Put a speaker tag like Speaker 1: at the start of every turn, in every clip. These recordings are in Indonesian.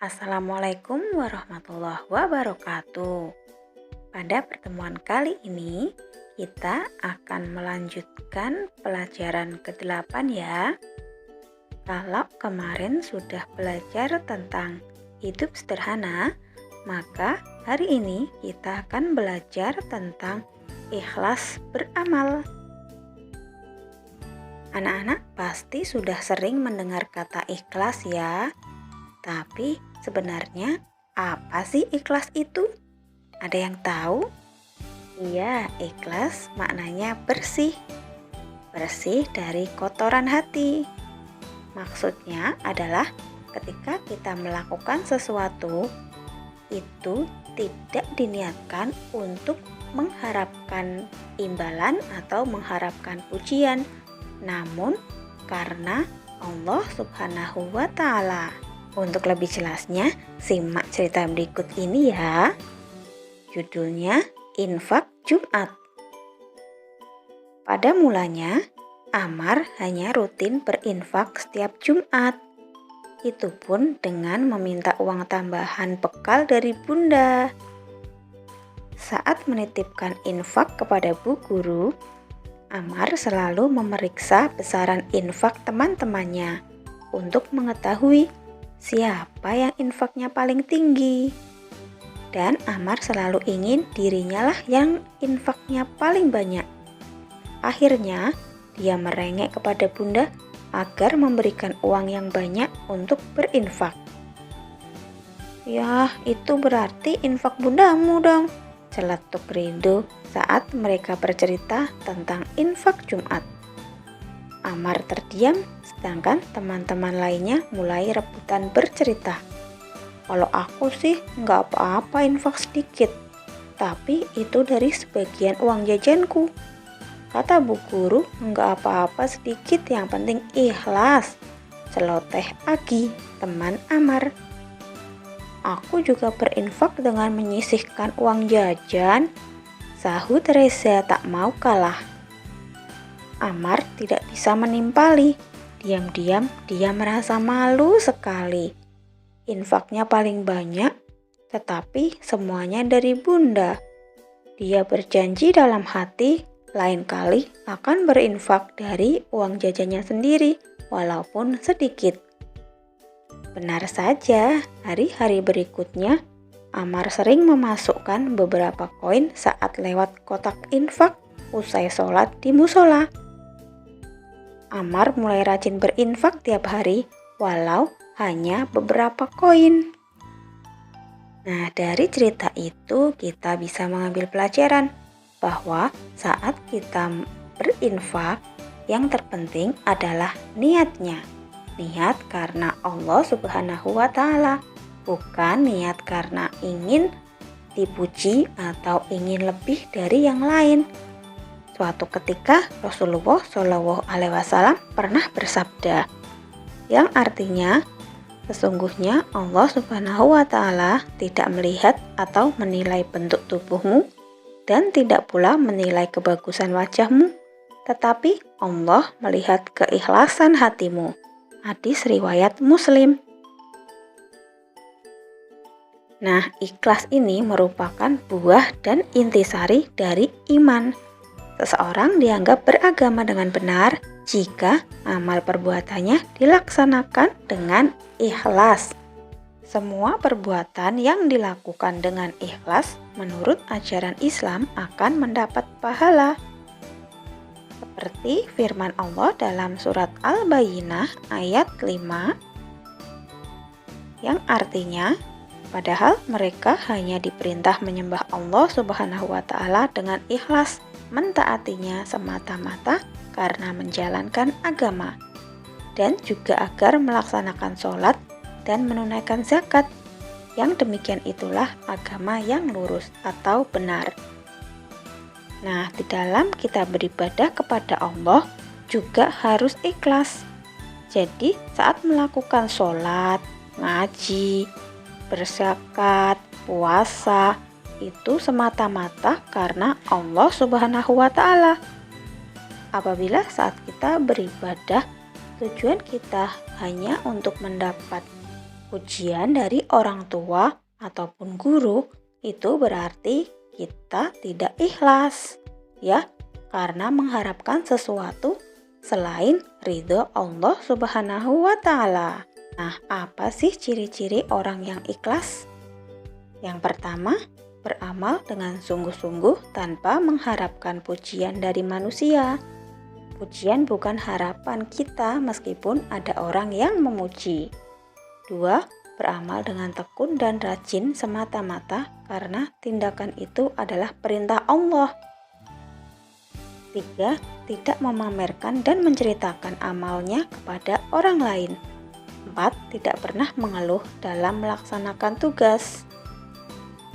Speaker 1: Assalamualaikum warahmatullahi wabarakatuh. Pada pertemuan kali ini, kita akan melanjutkan pelajaran ke-8 ya. Kalau kemarin sudah belajar tentang hidup sederhana, maka hari ini kita akan belajar tentang ikhlas beramal. Anak-anak pasti sudah sering mendengar kata ikhlas ya. Tapi sebenarnya apa sih ikhlas itu? Ada yang tahu? Iya, ikhlas maknanya bersih. Bersih dari kotoran hati. Maksudnya adalah ketika kita melakukan sesuatu, itu tidak diniatkan untuk mengharapkan imbalan atau mengharapkan pujian, namun karena Allah Subhanahu wa Ta'ala. Untuk lebih jelasnya, simak cerita berikut ini ya. Judulnya Infak Jumat. Pada mulanya, Ammar hanya rutin berinfak setiap Jumat. Itu pun dengan meminta uang tambahan bekal dari bunda. Saat menitipkan infak kepada bu guru, Ammar selalu memeriksa besaran infak teman-temannya untuk mengetahui siapa yang infaknya paling tinggi. Dan Ammar selalu ingin dirinya lah yang infaknya paling banyak. Akhirnya, dia merengek kepada bunda agar memberikan uang yang banyak untuk berinfak. "Ya, itu berarti infak bundamu dong," celetuk Rindu saat mereka bercerita tentang infak Jumat. Ammar terdiam, sedangkan teman-teman lainnya mulai rebutan bercerita. "Kalau aku sih nggak apa-apa infak sedikit, tapi itu dari sebagian uang jajanku. Kata bu guru, nggak apa-apa sedikit, yang penting ikhlas," celoteh Agi, teman Ammar. "Aku juga berinfak dengan menyisihkan uang jajan," sahut Reza tak mau kalah. Ammar tidak bisa menimpali. Diam-diam dia merasa malu sekali. Infaknya paling banyak, tetapi semuanya dari bunda. Dia berjanji dalam hati lain kali akan berinfak dari uang jajannya sendiri, walaupun sedikit. Benar saja, hari-hari berikutnya Ammar sering memasukkan beberapa koin saat lewat kotak infak usai sholat di musola. Ammar mulai rajin berinfak tiap hari, walau hanya beberapa koin. Nah, dari cerita itu kita bisa mengambil pelajaran bahwa saat kita berinfak, yang terpenting adalah niatnya. Niat karena Allah Subhanahu wa Ta'ala, bukan niat karena ingin dipuji atau ingin lebih dari yang lain. Suatu ketika Rasulullah Shallallahu Alaihi Wasallam pernah bersabda, yang artinya sesungguhnya Allah Subhanahu wa Ta'ala tidak melihat atau menilai bentuk tubuhmu dan tidak pula menilai kebagusan wajahmu, tetapi Allah melihat keikhlasan hatimu. Hadis riwayat Muslim. Nah, ikhlas ini merupakan buah dan intisari dari iman. Seseorang dianggap beragama dengan benar jika amal perbuatannya dilaksanakan dengan ikhlas. Semua perbuatan yang dilakukan dengan ikhlas menurut ajaran Islam akan mendapat pahala. Seperti firman Allah dalam surat Al-Bayyinah ayat 5, yang artinya, padahal mereka hanya diperintah menyembah Allah Subhanahu wa Ta'ala dengan ikhlas, mentaatinya semata-mata karena menjalankan agama, dan juga agar melaksanakan sholat dan menunaikan zakat. Yang demikian itulah agama yang lurus atau benar. Nah, di dalam kita beribadah kepada Allah juga harus ikhlas. Jadi, saat melakukan sholat, ngaji, berzakat, puasa, itu semata-mata karena Allah Subhanahu wa Ta'ala. Apabila saat kita beribadah, tujuan kita hanya untuk mendapat pujian dari orang tua ataupun guru, itu berarti kita tidak ikhlas, ya, karena mengharapkan sesuatu selain ridho Allah Subhanahu wa Ta'ala. Nah, apa sih ciri-ciri orang yang ikhlas? Yang pertama, beramal dengan sungguh-sungguh tanpa mengharapkan pujian dari manusia. Pujian bukan harapan kita meskipun ada orang yang memuji. 2. Beramal dengan tekun dan rajin semata-mata karena tindakan itu adalah perintah Allah. 3. Tidak memamerkan dan menceritakan amalnya kepada orang lain. 4. Tidak pernah mengeluh dalam melaksanakan tugas.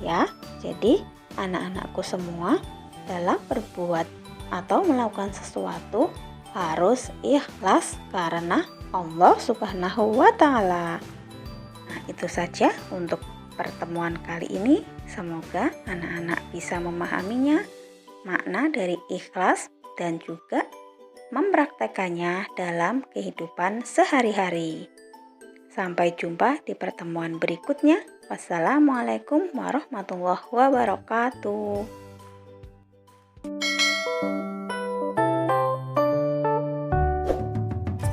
Speaker 1: Ya, jadi anak-anakku semua, dalam berbuat atau melakukan sesuatu harus ikhlas karena Allah Subhanahu wa Ta'ala. Nah, itu saja untuk pertemuan kali ini. Semoga anak-anak bisa memahaminya, makna dari ikhlas, dan juga mempraktekannya dalam kehidupan sehari-hari. Sampai jumpa di pertemuan berikutnya. Wassalamualaikum warahmatullahi wabarakatuh.